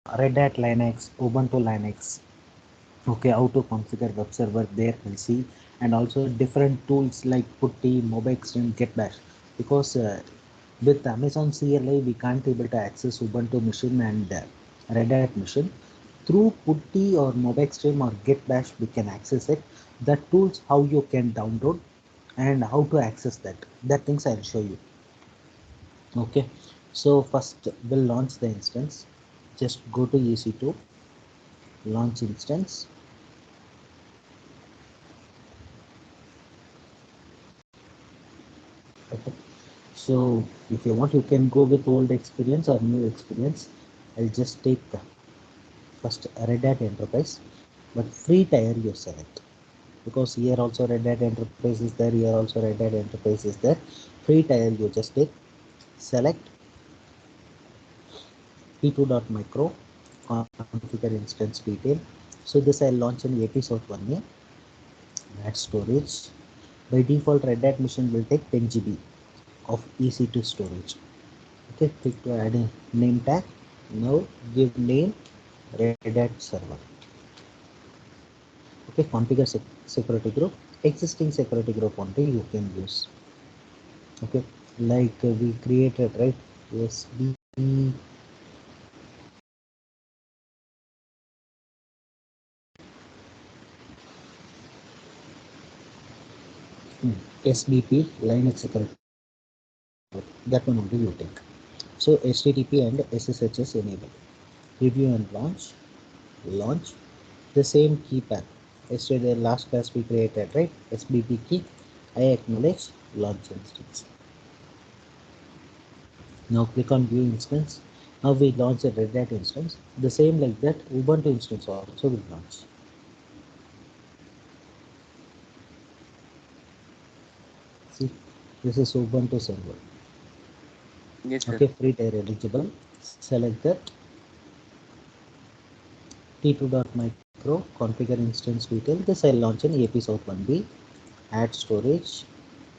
Red Hat Linux, Ubuntu Linux. Okay, how to configure web server there we'll see, and also different tools like Putty, MobiXtream, GetBash. Because with Amazon CLI we can't able to access Ubuntu machine and Red Hat machine. Through Putty or MobiXtream or GetBash we can access it. The tools how you can download and how to access that things I'll show you. Okay, so first we'll launch the instance. Just go to ec2, launch instance. Okay, so if you want you can go with old experience or new experience. I'll just take the first Red Hat Enterprise, but free tier you select, because here also Red Hat Enterprise is there, here also Red Hat Enterprise is there. Free tier you just take, select ec2.micro, configure instance detail. So this I'll launch in episode 1. Add storage. By default Red Hat machine will take 10 GB of ec2 storage. Okay, click to add a name tag. Now give name Red Hat server. Okay, configure security group. Existing security group only you can use. Okay, like we created, right? SB SBP Linux security group. That one only you take. So HTTP and SSHs enable. Review and launch. Launch. The same key path. Yesterday last class we created, right? SBP key. I acknowledge. Launch instance. Now click on view instance. Now we launch a Red Hat instance. The same like that Ubuntu instance also will launch. See, this is Ubuntu server. Yes, sir. Okay, free tier eligible. Select that. t2.micro, configure instance detail. This I'll launch in episode 1B. Add storage.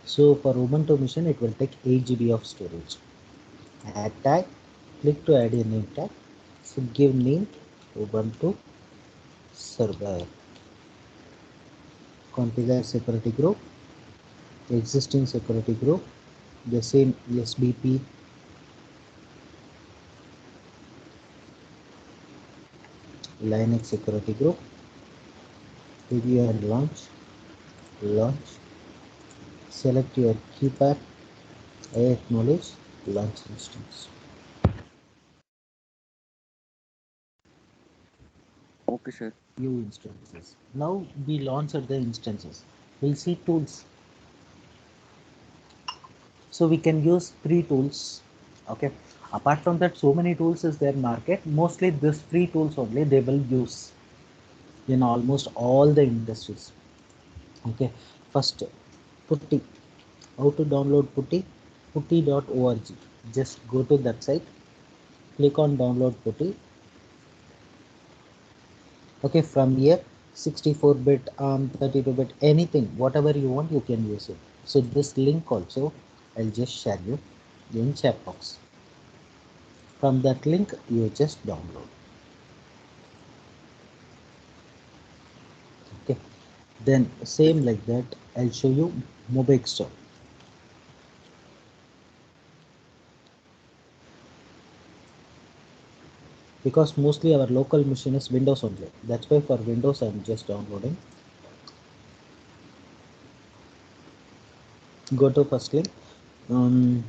So for Ubuntu machine it will take 8 GB of storage. Add tag. Click to add a name tag. So give name Ubuntu server. Configure security group. Existing security group. The same SBP Linux security group. Review and launch. Launch. Select your keypad. I acknowledge. Launch instance. Okay, sir. View instances. Now we launch the instances. We'll see tools. So we can use free tools. Okay. Apart from that, so many tools is there market. Mostly this free tools only they will use in almost all the industries. Okay. First, Putty. How to download Putty? Putty.org. Just go to that site. Click on download Putty. Okay, from here 64-bit 32-bit anything whatever you want you can use it. So this link also I'll just share you in chat box. From that link you just download. Okay, then same like that I'll show you MobiXtream, because mostly our local machine is Windows only, that's why for Windows I'm just downloading. Go to first link. um,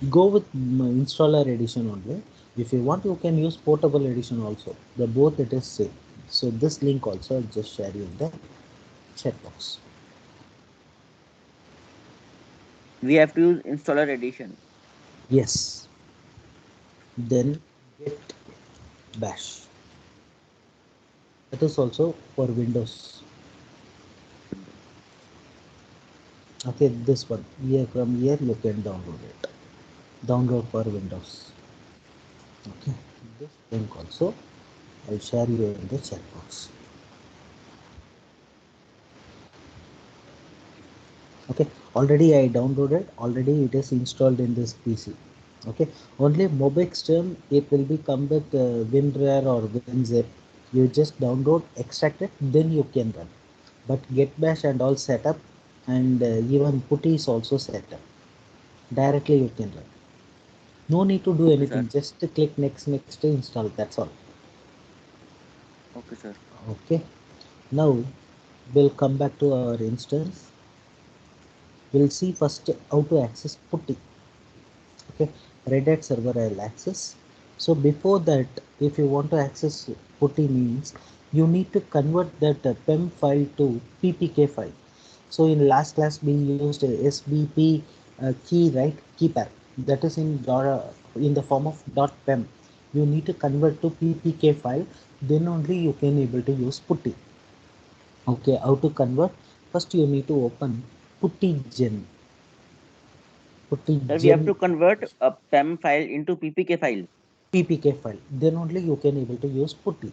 Go with installer edition only. If you want you can use portable edition also, the both it is same. So this link also I'll just share you in the chat box. We have to use installer edition. Yes, then get bash, that is also for Windows. Okay, this one here, from here you can download it, download for Windows. Okay, this link also I'll share you in the chat box. Okay, already I downloaded, already it is installed in this PC. Okay, only mobexterm it will be come with winrar or winzip. You just download, extract it, then you can run. But get bash and all setup, and even putty is also set up directly, you can run. No need to do Okay, anything, sir. just click next, next to install, that's all. Okay, sir. Okay, now we'll come back to our instance. We'll see first how to access putty. Okay, Red Hat server I'll access. So before that, if you want to access putty means you need to convert that pem file to ppk file. So in last class we used sbp key, right, key pair, that is in the form of .pem. You need to convert to ppk file, then only you can able to use putty. Okay, how to convert? First you need to open putty gen. Putty Sir, we gen have to convert a PEM file into PPK file. ppk file, then only you can able to use putty.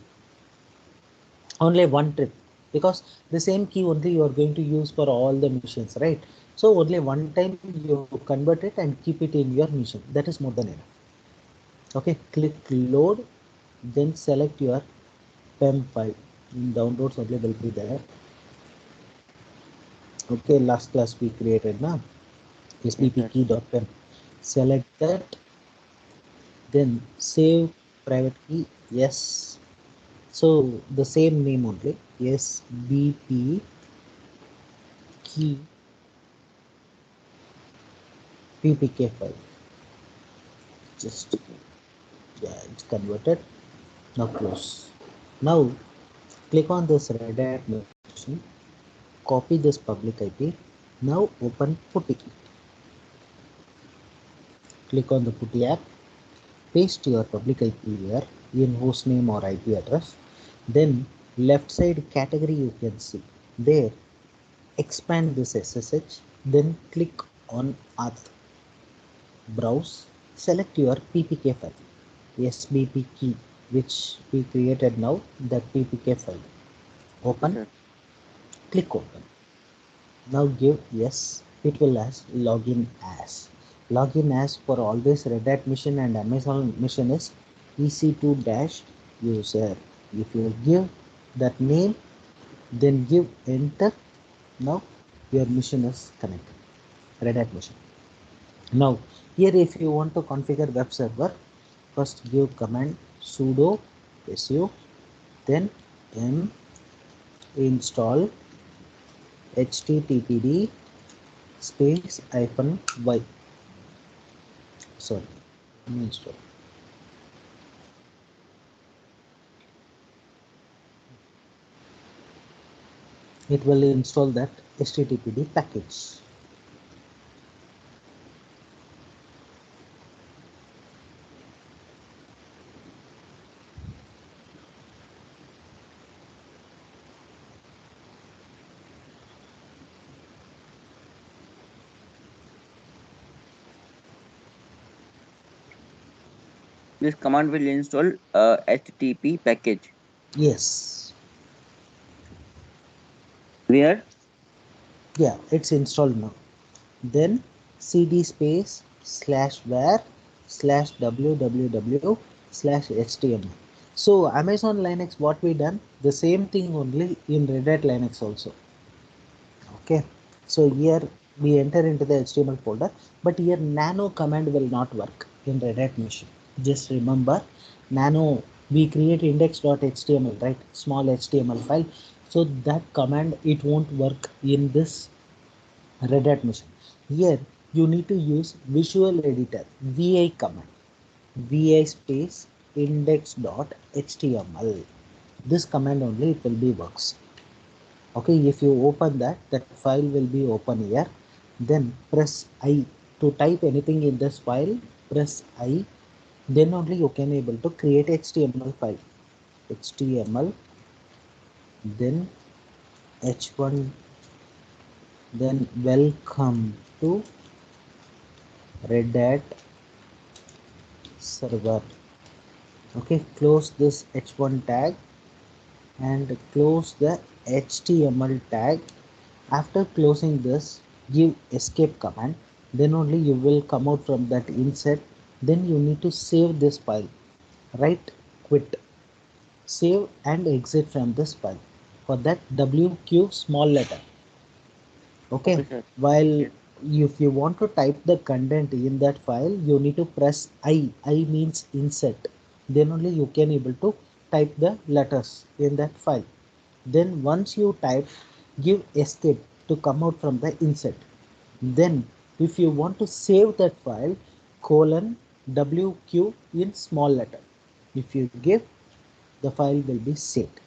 Only one trip, because the same key only you are going to use for all the missions, right? So only one time you convert it and keep it in your mission, that is more than enough. Okay, click load, then select your pem file. In downloads only will be there. Okay, last class we created now Yes, sbp sir. key.pem. Select that, then save private key, yes. So the same name only, sbp key ppk file. Just, yeah, it's converted. Now close. Now click on this Red Hat machine, copy this public IP. Now open putty. Click on the putty app, paste your public IP here in hostname or IP address. Then left side category you can see there, expand this SSH, then click on auth, browse, select your ppk file, sbp key which we created now, that ppk file. Okay, Open, sir. click open. Now give yes, it will ask login as. Login as for always Red Hat mission and Amazon mission is ec2 dash user. If you give that name, then give enter. Now your mission is connected. Red Hat mission. Now here if you want to configure web server, first give command sudo su, then m install httpd space hyphen y, sorry, install. It will install that httpd package. This command will install HTTP package. Yes, Where? yeah, it's installed now. Then cd space slash var slash www slash html. So Amazon Linux, what we done the same thing only in Red Hat Linux also. Okay, so here we enter into the html folder, but here nano command will not work in Red Hat machine. Just remember, nano, we create index.html, right, small html file. So that command it won't work in this Red Hat machine. Here you need to use visual editor vi command, vi space index.html. This command only it will be works. Okay, if you open that, that file will be open here. Then press I to type anything in this file. Press I, then only you can able to create html file. Html, then h1, then welcome to Red Hat server. Okay, close this h1 tag and close the html tag. After closing this, give escape command, then only you will come out from that insert. Then you need to save this file. Right, quit, save and exit from this file. For that, WQ small letter. Okay, Okay, sir. while if you want to type the content in that file, you need to press I means insert. Then only you can able to type the letters in that file. Then once you type, give escape to come out from the insert. Then if you want to save that file, colon WQ in small letter. If you give, the file will be saved.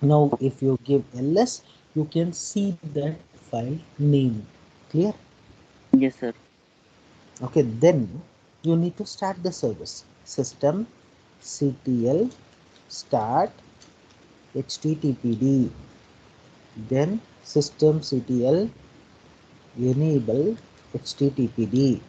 Now if you give ls, you can see that file name. Clear? Yes, sir. Okay, then you need to start the service. System ctl start httpd, then system ctl enable httpd.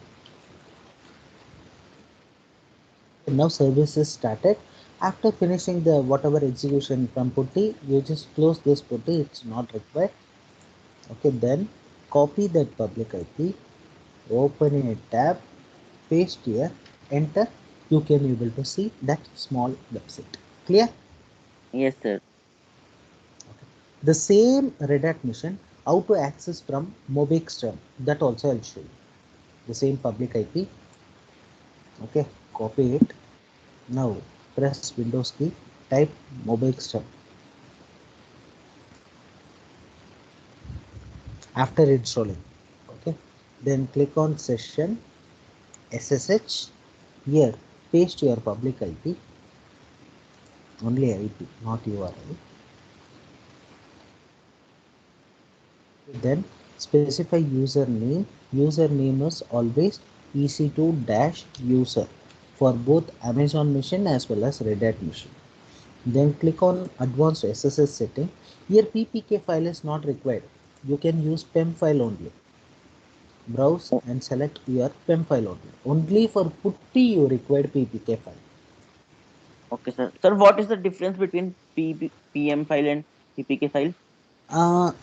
Now service is started. After finishing the whatever execution from putty, you just close this putty, it's not required. Okay, then copy that public IP, open a tab, paste here, enter. You can able to see that small website. Clear? Yes, sir. Okay. The same Red Hat mission, how to access from Mobixterm, that also I'll show you. The same public IP. Okay, copy it. Now press Windows key, type Mobixterm. After installing, okay, then click on session SSH. Here paste your public IP, only IP, not URL. Then specify username. Username is always ec2-user for both Amazon machine as well as Red Hat machine. Then click on advanced SSH setting. Here PPK file is not required. You can use PEM file only. Browse O- and select your PEM file only. Only for putty you required PPK file. Okay, sir. Sir, what is the difference between PM file and PPK file?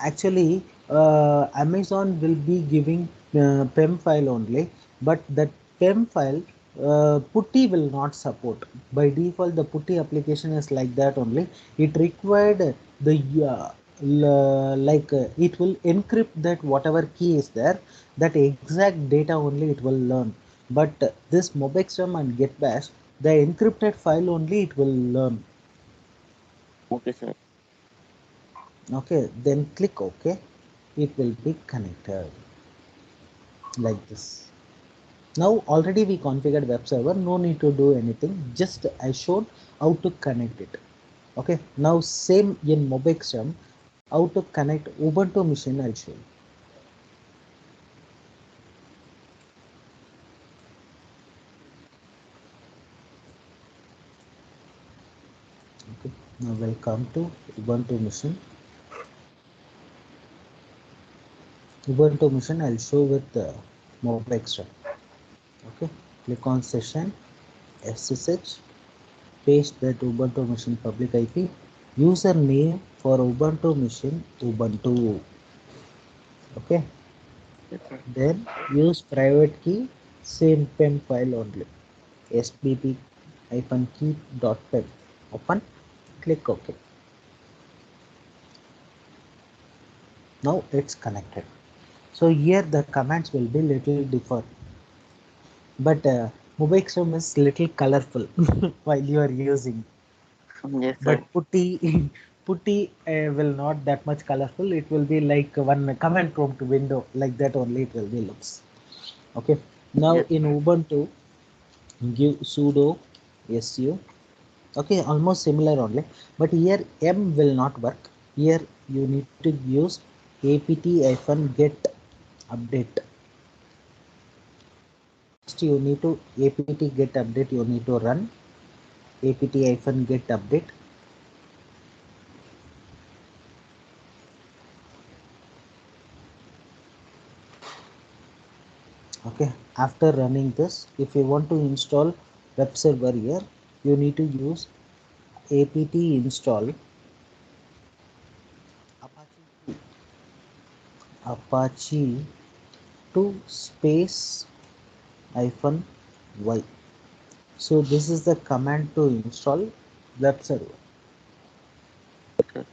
Actually, Amazon will be giving PEM file only, but that PEM file Putty will not support. By default, the Putty application is like that only. It required the it will encrypt that whatever key is there, that exact data only it will learn. But this Mobextrum and GetBash, the encrypted file only it will learn. Okay, sir. Okay, then click OK. It will be connected like this. Now already we configured web server, no need to do anything, just I showed how to connect it. Okay, now same in Mobextrum, how to connect Ubuntu machine I'll show you. Okay, now welcome to Ubuntu machine. Ubuntu machine I'll show with Mobextrum. Okay, click on session SSH, paste that Ubuntu machine public IP, username for Ubuntu machine Ubuntu. Okay, Yes, sir. then use private key, same PEM file only, sbb-key.pem. Open, click OK. Now it's connected. So here the commands will be little different, but Mobexum is little colorful while you are using. Yes, But sir. putty putty will not that much colorful. It will be like one command prompt window, like that only it will be looks. Okay, now Yes. in Ubuntu, give sudo su. Okay, almost similar only, but here m will not work. Here you need to use apt-get update. First you need to apt-get update, you need to run apt-get update. Okay, after running this, if you want to install web server, here you need to use apt install apache 2, apache 2 space hyphen Y. So this is the command to install web server. Sir.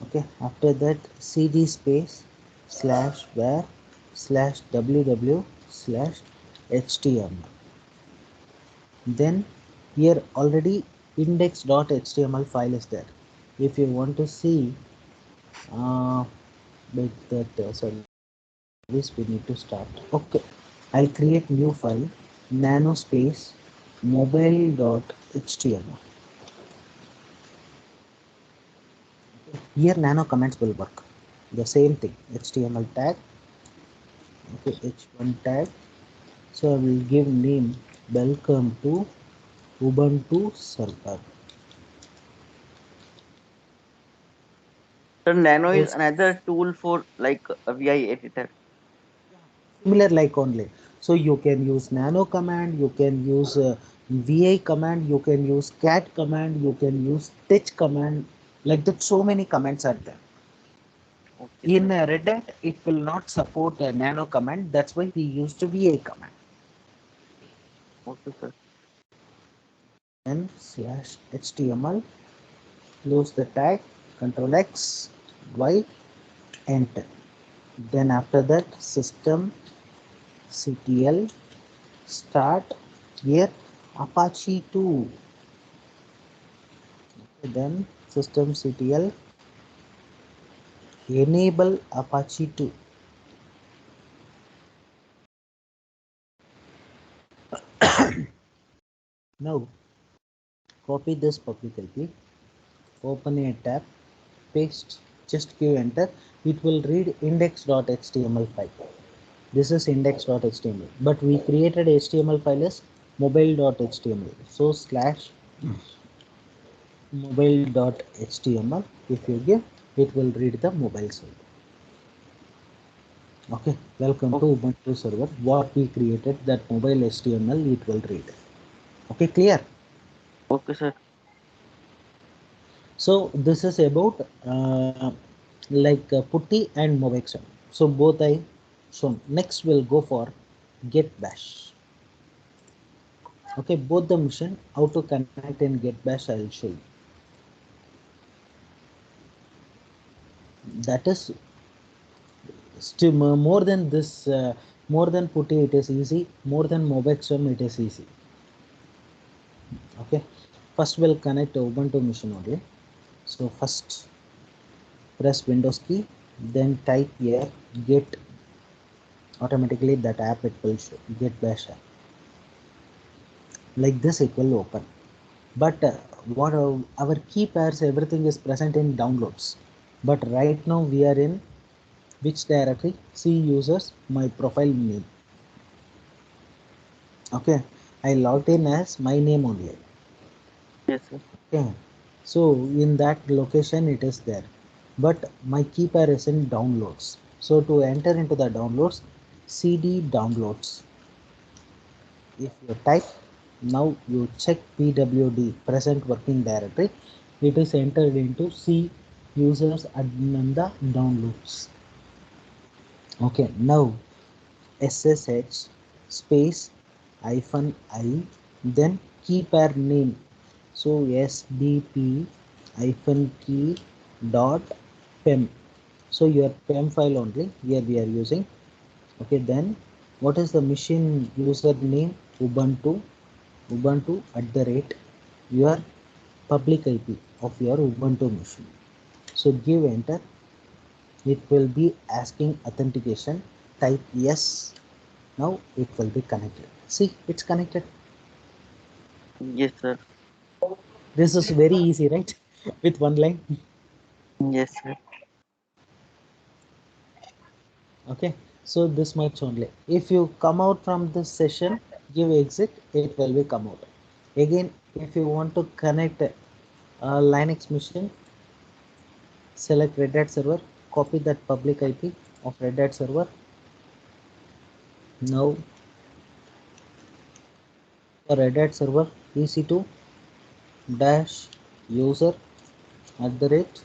Okay, after that cd space slash var slash ww slash html. Then here already index.html file is there. If you want to see with that service, we need to start. Okay, I'll create new file nano space mobile.html. Here nano commands will work. The same thing, html tag, okay, h1 tag. So I will give name welcome to ubuntu server. Sir, Nano is Close. another tool for like a VI editor. Similar like only, so you can use nano command, you can use vi command, you can use cat command, you can use tech command, like that. So many commands are there. Okay, In sir. Red Hat it will not support a nano command, that's why we used vi command. Okay, sir. Then slash html, close the tag, control x, y, enter. Then after that system ctl start here apache 2. Then systemctl enable apache 2. Now copy this public IP, open a tab, paste, just give enter. It will read index.html file. This is index.html, but we created html file as mobile.html. So slash mobile.html, if you give, it will read the mobile server. Okay, welcome to Okay, ubuntu server. What we created, that mobile html, it will read. Okay, clear. okay, sir. So this is about like putty and movex. So both I shown. Next we'll go for get bash. Okay, both the mission how to connect in get bash I'll show you. That is still more than this, more than putty it is easy, more than movex it is easy. Okay, first we'll connect ubuntu mission only. So first press windows key, then type here get, automatically that app it will show get bash app. Like this it will open, but what our key pairs everything is present in downloads, but right now we are in which directory? See users my profile name. Okay, I logged in as my name only. Yes, sir. Okay, so in that location it is there, but my key pair is in downloads. So to enter into the downloads, cd downloads. If you type, now you check pwd present working directory, it is entered into c users admin the downloads. Okay, now ssh space hyphen I, then key pair name. So sdp hyphen key dot pem. So your pem file only here we are using. Okay, then what is the machine username? Ubuntu. Ubuntu at the rate your public IP of your Ubuntu machine. So give enter. It will be asking authentication. Type yes. Now it will be connected. See, it's connected. Yes, sir. This is very easy, right? With one line. Yes, sir. Okay. So this much only. If you come out from this session, give exit, it will be come out. Again, if you want to connect a Linux machine, select Red Hat server, copy that public IP of Red Hat server. Now the Red Hat server ec2 dash user at the rate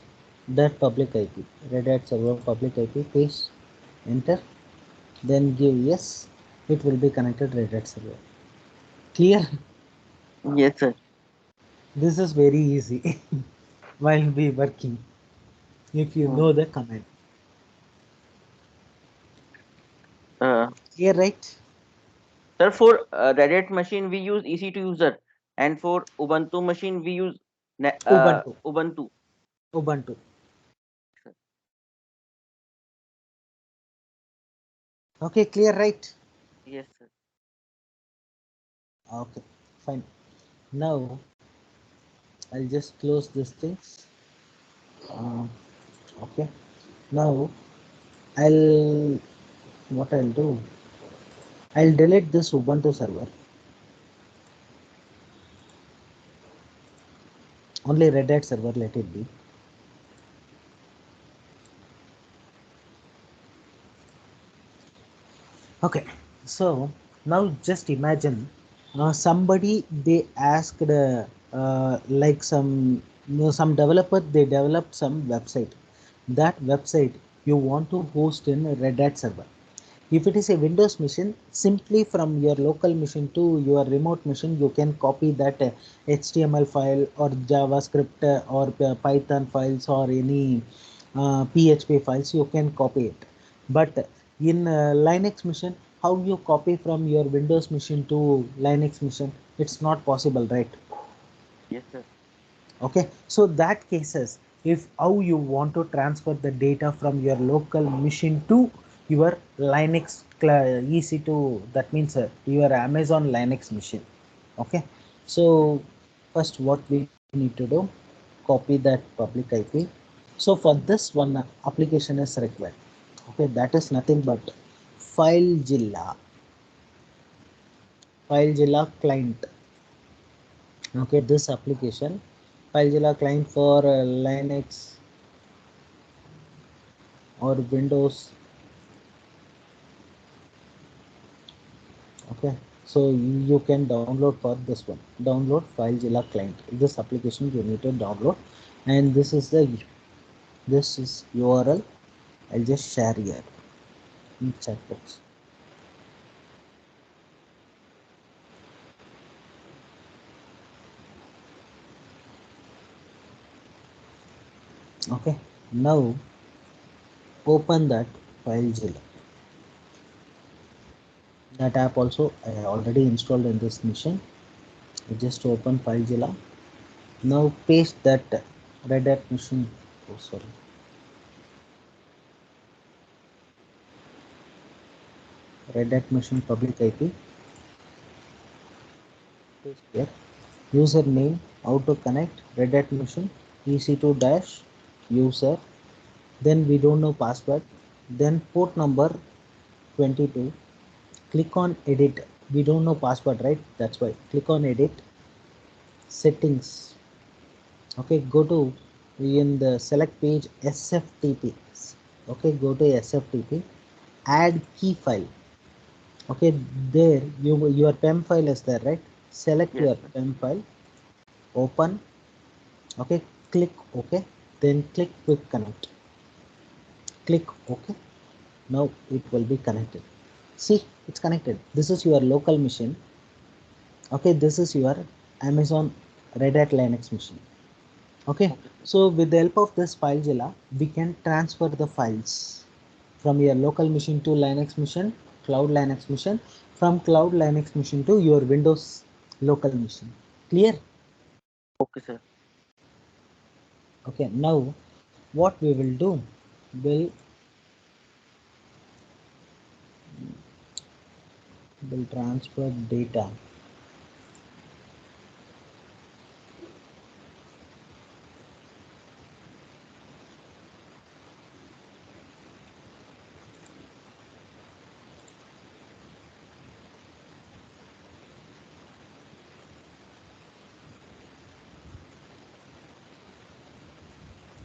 that public IP, Red Hat server public IP, paste, enter, then give yes, it will be connected Red Hat server. Clear? Yes, sir. This is very easy while we working if you Hmm. know the command. Uh, Clear, right? Sir, for Reddit machine we use EC2 user, and for Ubuntu machine we use Ubuntu. Ubuntu. Ubuntu. Sir. Okay, clear, right? Yes, sir. Okay, fine. Now I'll just close this things. Uh, okay. Now I'll what I'll do. I'll delete this Ubuntu server. Only Red Hat server. Let it be. Okay. So now just imagine somebody they asked like some some developer they developed some website. That website you want to host in a Red Hat server. If it is a Windows machine, simply from your local machine to your remote machine, you can copy that HTML file or JavaScript or Python files or any PHP files. You can copy it. But in Linux machine, how you copy from your Windows machine to Linux machine? It's not possible, right? Yes, sir. Okay, so that cases if how you want to transfer the data from your local machine to your Linux ec2, that means your Amazon Linux machine. Okay, so first what we need to do, copy that public IP. So for this one application is required. Okay, that is nothing but FileZilla, FileZilla client. Okay, this application FileZilla client for Linux or Windows. Okay, so you can download for this one, download FileZilla client. This application you need to download, and this is the this is URL. I'll just share here in chat box. Okay, now open that FileZilla. That app also I already installed in this machine. I just open FileZilla. Now paste that Red Hat machine. Oh, sorry, Red Hat machine public IP. Paste here. Username, how to connect Red Hat machine, ec2 dash user. Then we don't know password. Then port number 22. Click on edit. We don't know password, right? That's why. Click on edit. Settings. Okay, go to in the select page SFTP. Okay, go to SFTP. Add key file. Okay, there your PEM file is there, right? Select Yes, your sir. PEM file. Open. Okay, click OK. Then click quick connect. Click OK. Now it will be connected. See, it's connected. This is your local machine. Okay, this is your Amazon Red Hat Linux machine. Okay, Okay, sir. so with the help of this FileZilla, we can transfer the files from your local machine to Linux machine, cloud Linux machine, from cloud Linux machine to your Windows local machine. Clear? Okay, sir. Okay, now what we will do, will will transfer data.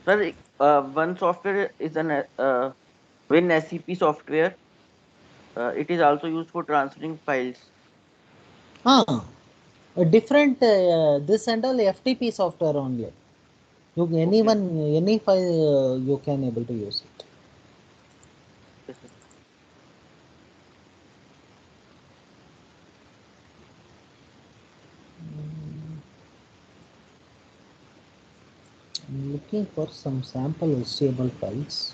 Sir, one software is an WinSCP software. It is also used for transferring files. Ah, a different this and all FTP software only. You Okay. anyone any file you can able to use it. Yes, sir. I'm looking for some sample HTML files.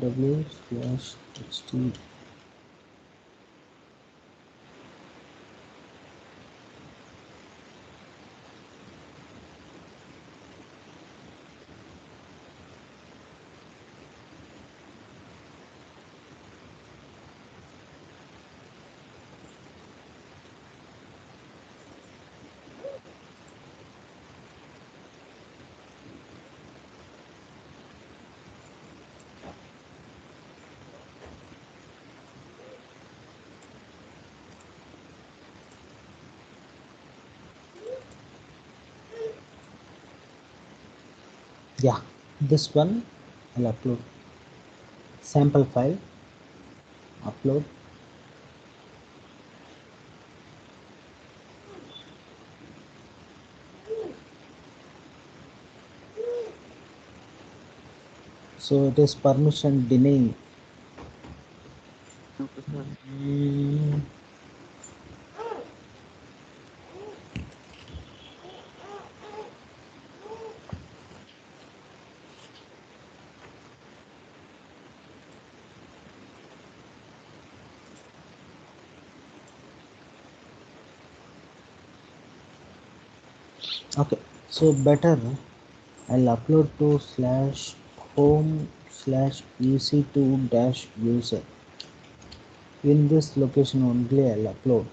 www/ht. Yeah, this one I'll upload sample file, upload. So it is permission denying. Okay, sir. Mm, okay, so better I'll upload to slash home slash ec2 dash user. In this location only I'll upload.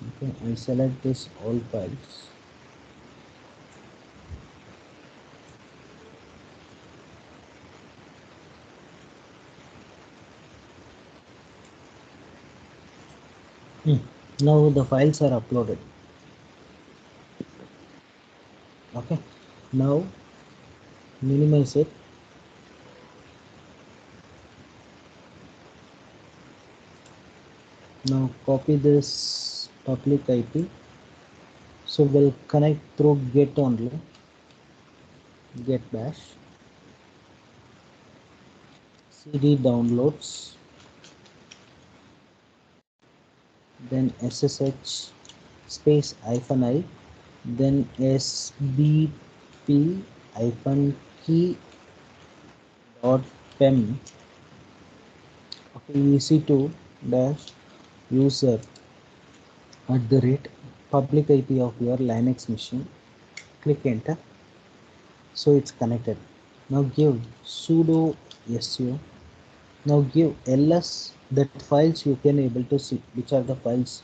Okay, I'll select this all files. Hmm. Now the files are uploaded. Yes, sir. Okay, now minimize it. Now copy this public IP. So we'll connect through get only, get bash, cd downloads, then ssh space hyphen I, then sbp hyphen key dot pem. Okay, ec2 dash user at the rate public IP of your Linux machine. Click enter. So it's connected. Now give sudo su. Now give ls that files you can able to see, which are the files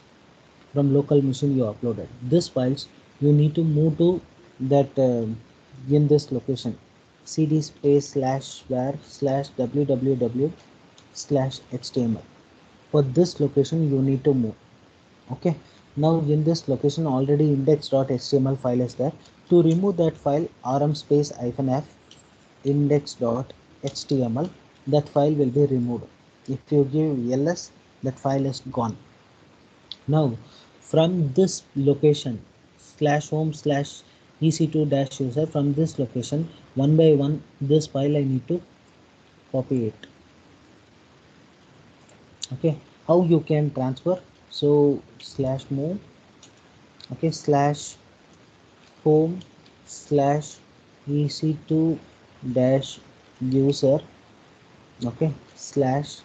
from local machine you uploaded. These files you need to move to that in this location cd space slash var slash www slash html. For this location you need to move. Okay, now in this location already index.html file is there. To remove that file, rm space hyphen f index.html, that file will be removed. If you give ls, that file is gone. Now from this location slash home slash ec2 dash user, from this location one by one this file I need to copy it. Okay, how you can transfer? So slash move, okay, slash home slash ec2 dash user, okay, slash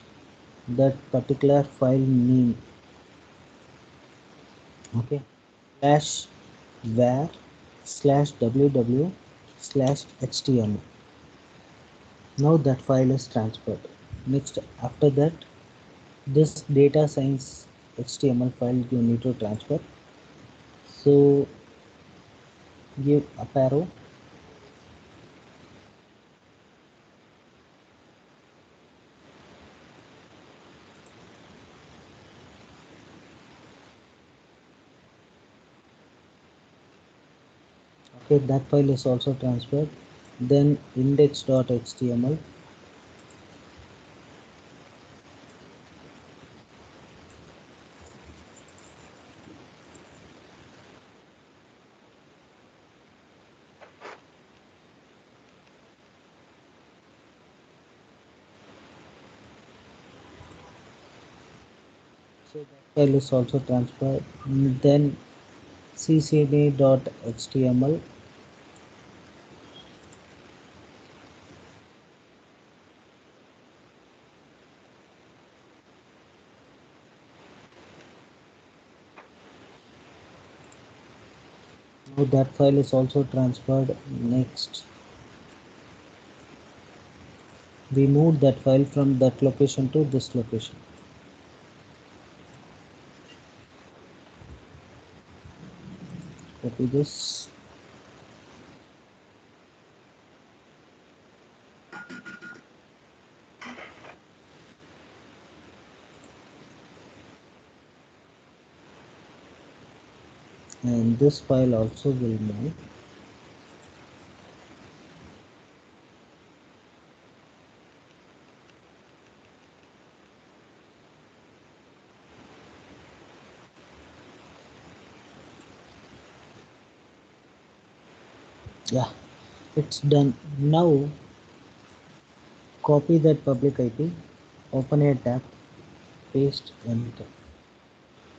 that particular file name, okay, slash var slash ww slash html. Now that file is transferred. Next, after that, this data science html file you need to transfer. So give up arrow. Okay, that file is also transferred. Then index.html. So that file is also transferred. Then ccna.html. Now that file is also transferred. Next, we moved that file from that location to this location. Copy this, and this file also will move. Yeah, it's done. Now copy that public IP, open a tab, paste, enter.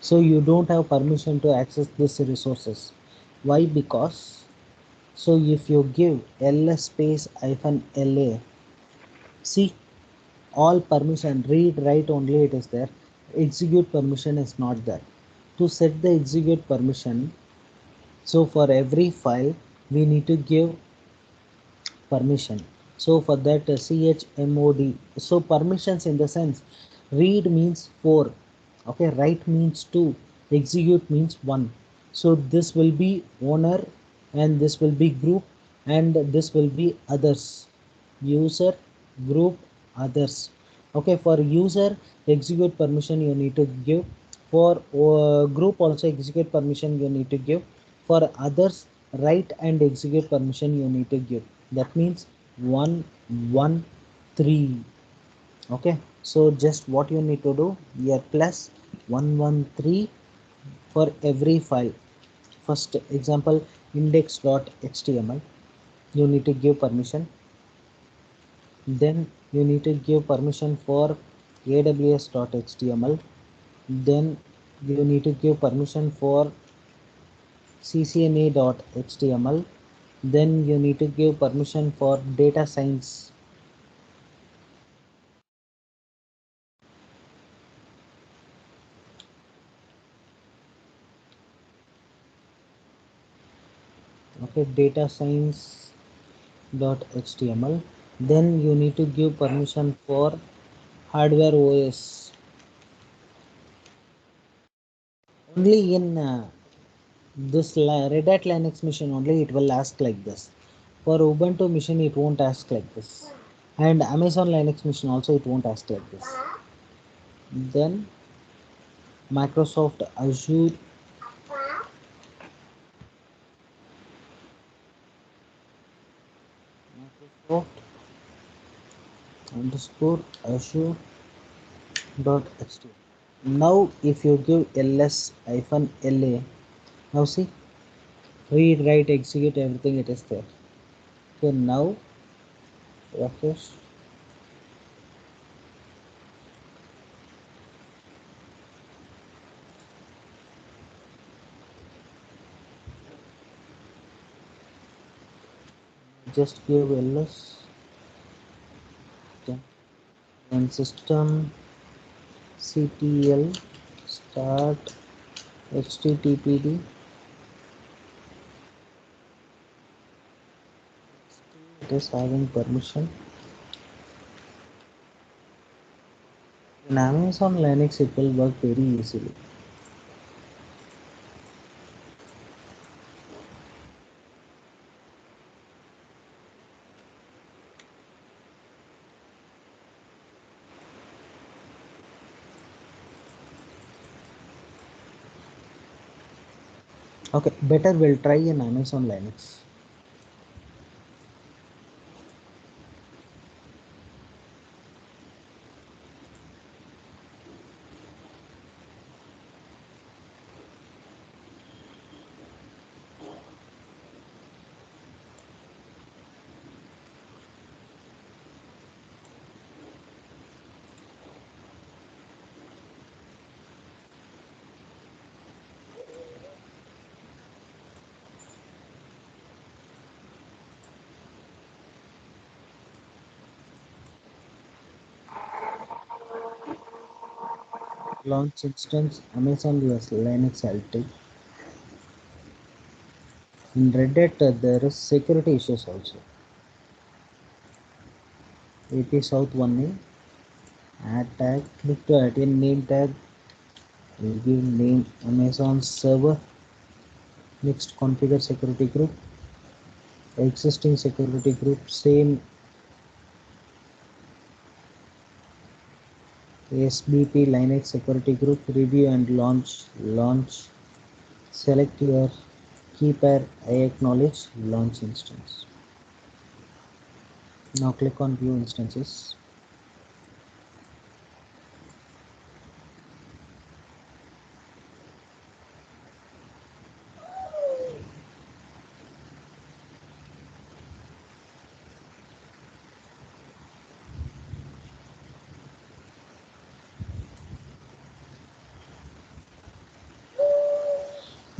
So you don't have permission to access these resources. Why? Because so if you give ls space hyphen la, see, all permission, read write only it is there, execute permission is not there. To set the execute permission, so for every file we need to give permission. So for that chmod, so permissions in the sense, read means 4, okay, write means 2, execute means 1. So this will be owner, and this will be group, and this will be others. User, group, others. Okay, for user execute permission you need to give. For group also execute permission you need to give. For others write and execute permission you need to give. That means 113. Okay, so just what you need to do here, plus 113 for every file. First example, index.html, you need to give permission. Then you need to give permission for aws.html. Then you need to give permission for ccna.html. Then you need to give permission for data science. Okay, data science dot html. Then you need to give permission for hardware os. Only in this red hat linux machine only it will ask like this. For ubuntu machine it won't ask like this, and amazon linux machine also it won't ask like this. Then microsoft azure, microsoft underscore azure dot html. Now if you give ls hyphen la, now see, read write execute everything it is there. Okay, now refresh. just give ls and system ctl start httpd. It is having permission. In Amazon Linux, it will work very easily. Okay, better we'll try in Amazon Linux. Launch instance Amazon Linux LT. In Red Hat, there is security issues also. AP South 1A, add tag, click to add a name tag, we'll give name Amazon server, next configure security group, existing security group, same SBP Linux security group, review and launch, select your key pair, I acknowledge, launch instance. Now click on view instances.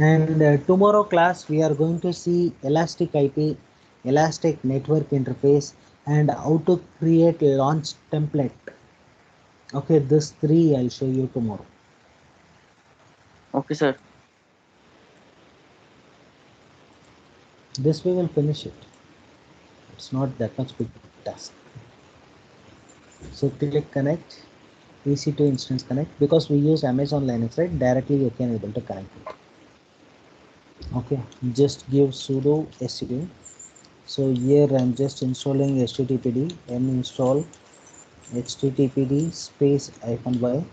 And tomorrow class we are going to see elastic IP, elastic network interface, and how to create launch template. Okay, this three I'll show you tomorrow. Okay, sir. This we will finish it. It's not that much big task. So click connect, ec2 instance connect, because we use Amazon Linux, right? Directly you can able to connect it. Okay, just give sudo su. So here I'm just installing httpd, install httpd space -y.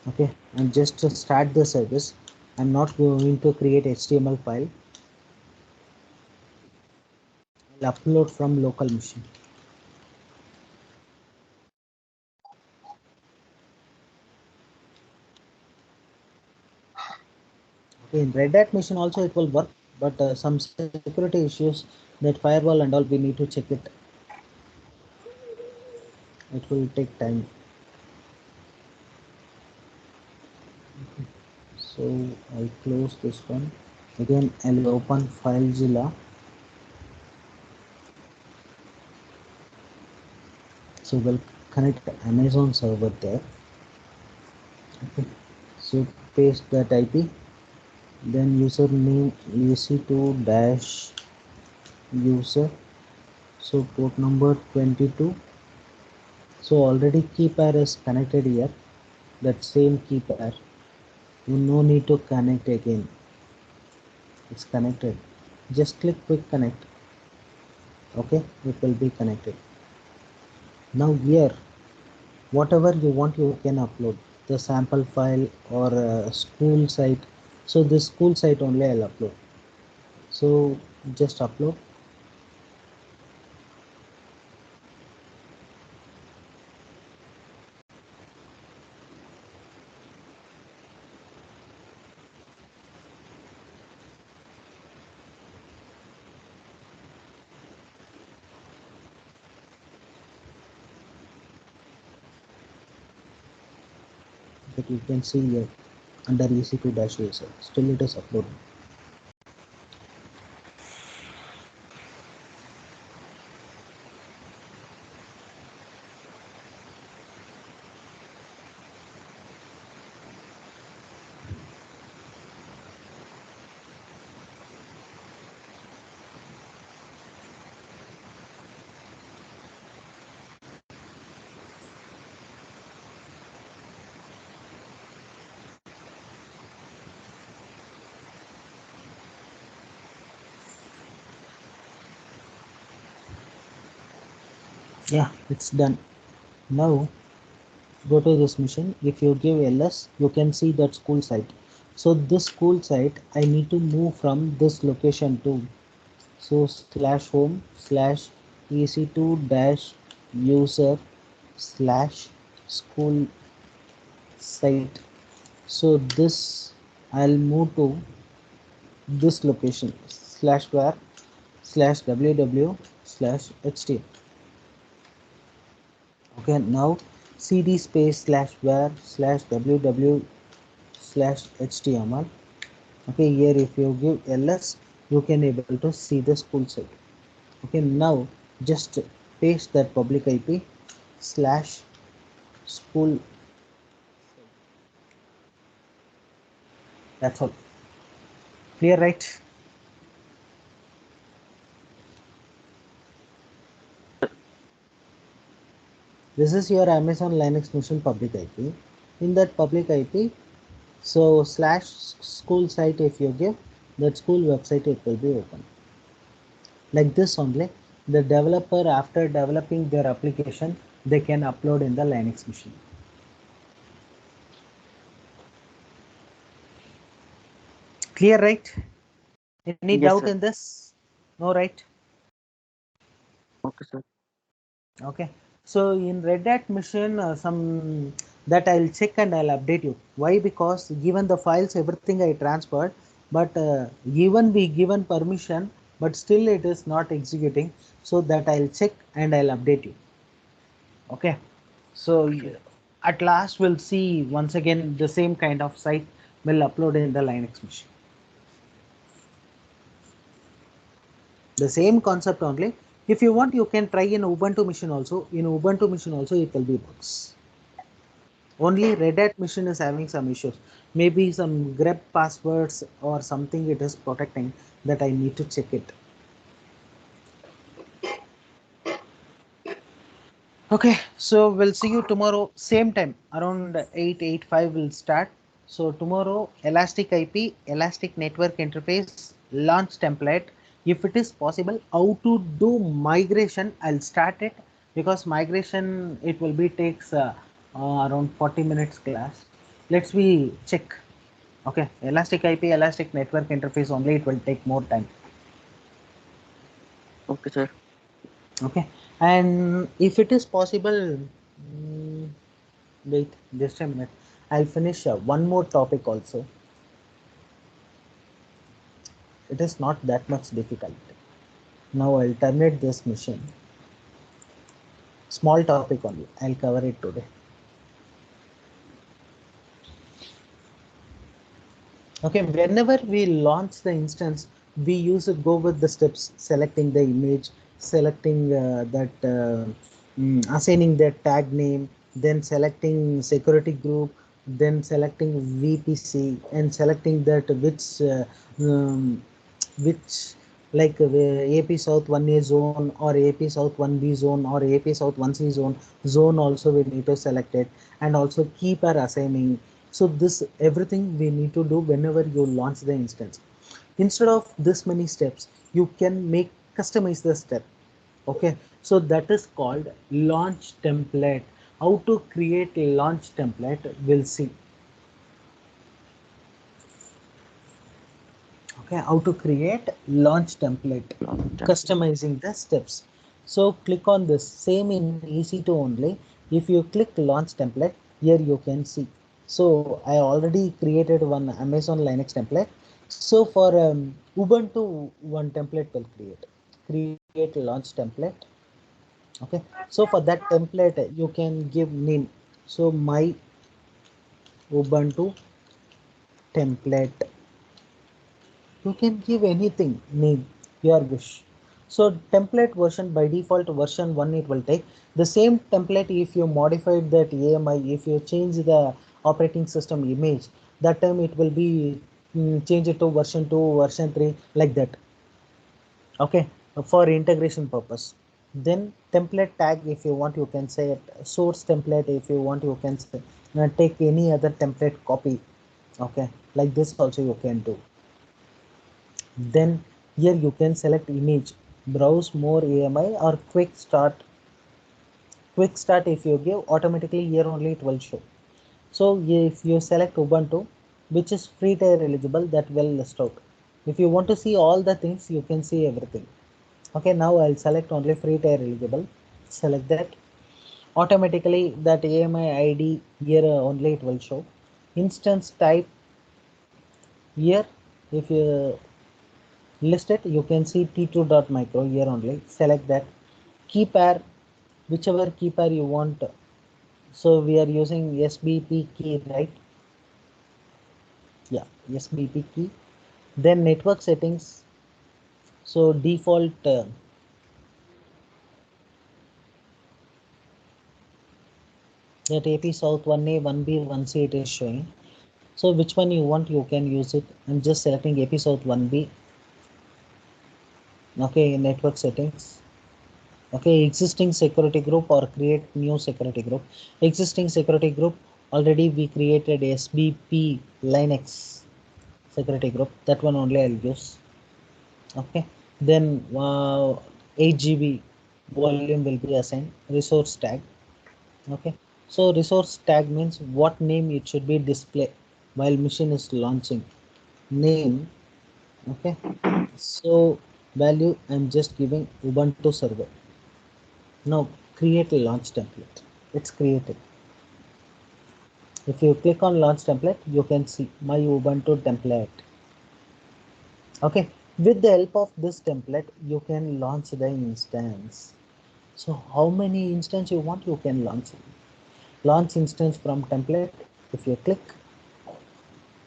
Okay, and just to start the service, I'm not going to create HTML file. I'll upload from local machine. Okay, in Red Hat machine also it will work, but some security issues, that firewall and all, we need to check it. It will take time. So I close this one. Again I'll open FileZilla. So we'll connect Amazon server there. Okay. So paste that IP, then username ec2 dash user. So port number 22. So already key pair is connected here. That same key pair. You no need to connect again. It's connected. Just click quick connect. Okay, it will be connected. Now here, whatever you want you can upload. The sample file or school site. So this school site only I'll upload. So just upload. That you can see here under ec2 dash user. Still it is uploading. Yeah, it's done. Now go to this mission. If you give ls, you can see that school site. So this school site I need to move from this location to, so slash home slash ec2 dash user slash school site. So this I'll move to this location slash where slash www slash htm. Okay, now cd space slash where slash www slash html. Okay, here if you give ls, you can able to see the school site. Okay, now just paste that public ip slash school. That's all. Clear, right? This is your Amazon Linux machine public IP. In that public IP, so slash school site, if you give that school website, it will be open like this only. The developer, after developing their application, they can upload in the Linux machine. Clear, right? Any Yes, doubt sir. in this? No, right? Okay, sir. Okay. So in Red Hat mission, some that I'll check and I'll update you. Why? Because given the files, everything I transferred, but even we given permission, but still it is not executing. So that I'll check and I'll update you. Okay. So Okay, sir. at last we'll see once again the same kind of site will upload in the Linux machine. The same concept only. If you want, you can try in Ubuntu machine also. In Ubuntu machine also, it will be works. Only Red Hat machine is having some issues. Maybe some grep passwords or something it is protecting, that I need to check it. Okay, so we'll see you tomorrow, same time, around 8:85 will start. So tomorrow, Elastic IP, Elastic Network Interface, launch template. If it is possible, how to do migration, I'll start it, because migration it will be takes around 40 minutes class. Let's we check. Okay, Elastic IP, Elastic Network Interface only, it will take more time. Okay, sir. Okay, and if it is possible, wait just a minute, I'll finish one more topic also. It is not that much difficult. Now I'll terminate this mission. Small topic only, I'll cover it today. Okay, whenever we launch the instance, we use to go with the steps, selecting the image, selecting assigning the tag name, then selecting security group, then selecting vpc, and selecting that which like AP South 1A zone or AP South 1B zone or AP South 1C zone also we need to select it, and also keep our assigning. So this everything we need to do whenever you launch the instance. Instead of this many steps, you can make customize the step. Okay, so that is called launch template. How to create a launch template, we'll see. Okay, how to create launch template, Launch template. customizing the steps. So click on this, same in ec2 only. If you click launch template, here you can see. So I already created one Amazon Linux template. So for Ubuntu, one template will create launch template. Okay, so for that template you can give name. So my Ubuntu template, you can give anything name, your wish. So template version, by default version 1 it will take. The same template, if you modified that ami, if you change the operating system image, that time it will be change it to version 2, version 3, like that. Okay, for integration purpose. Then template tag, if you want you can say it. Source template, if you want you can say, take any other template copy. Okay, like this also you can do. Then here you can select image, browse more AMI or quick start. quick start if you give, automatically here only it will show. So if you select Ubuntu, which is free tier eligible, that will list out. If you want to see all the things, you can see everything. Okay, now I'll select only free tier eligible. Select that. Automatically that AMI ID here only it will show. Instance type here, if you list it, you can see t2.micro here only. Select that. Key pair, whichever key pair you want. So we are using SBP key, right? Yeah, SBP key. Then network settings. So default that AP South 1A, 1B, 1C it is showing. So which one you want, you can use it. I'm just selecting AP South 1B. Okay, network settings. Okay, existing security group or create new security group. Existing security group, already we created SBP Linux security group. That one only I'll use. Okay, then 8 GB volume will be assigned. Resource tag. Okay, so resource tag means what name it should be displayed while machine is launching. Name. Okay, so value I'm just giving Ubuntu server. Now create a launch template. It's created. If you click on launch template, you can see my Ubuntu template. Okay, with the help of this template, you can launch the instance. So how many instance you want, you can launch instance from template. If you click,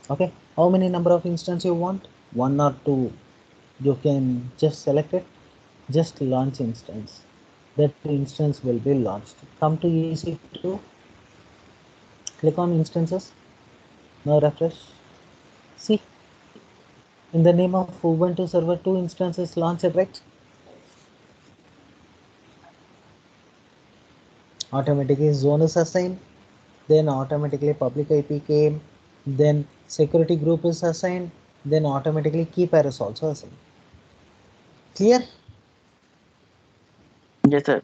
okay, how many number of instance you want, one or two, you can just select it, just launch instance. That instance will be launched. Come to ec2, click on instances. Now refresh. See, in the name of Ubuntu server 2 instances launched, right? Automatically zone is assigned, then automatically public IP came, then security group is assigned, then automatically key pair is also assigned. Clear? Yes, sir.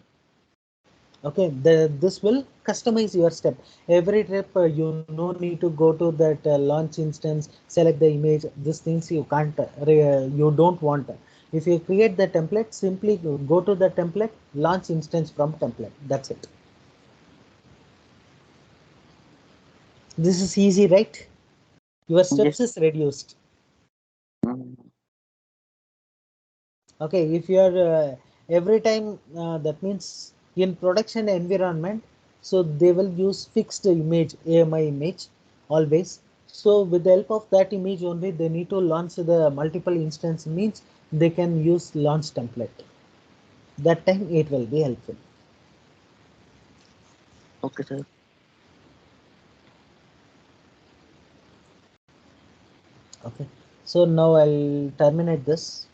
Okay, this will customize your step. Every trip you no need to go to that launch instance, select the image. These things you can't, you don't want. If you create the template, simply go to the template, launch instance from template. That's it. This is easy, right? Your Yes. steps is reduced. Mm. Okay, if you are every time that means in production environment, so they will use fixed image, AMI image always. So with the help of that image only, they need to launch the multiple instance, means they can use launch template. That time it will be helpful. Okay, sir. Okay, so now I'll terminate this.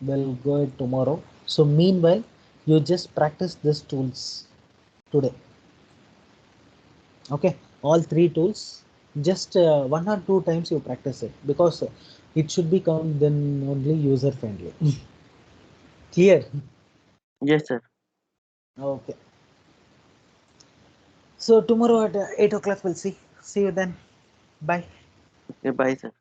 We'll go it tomorrow. So meanwhile, you just practice these tools today. Okay, all three tools, just one or two times you practice it, because it should become then only user friendly. Clear? Yes, sir. Okay, so tomorrow at 8 o'clock we'll see you then. Bye. Okay, bye, sir.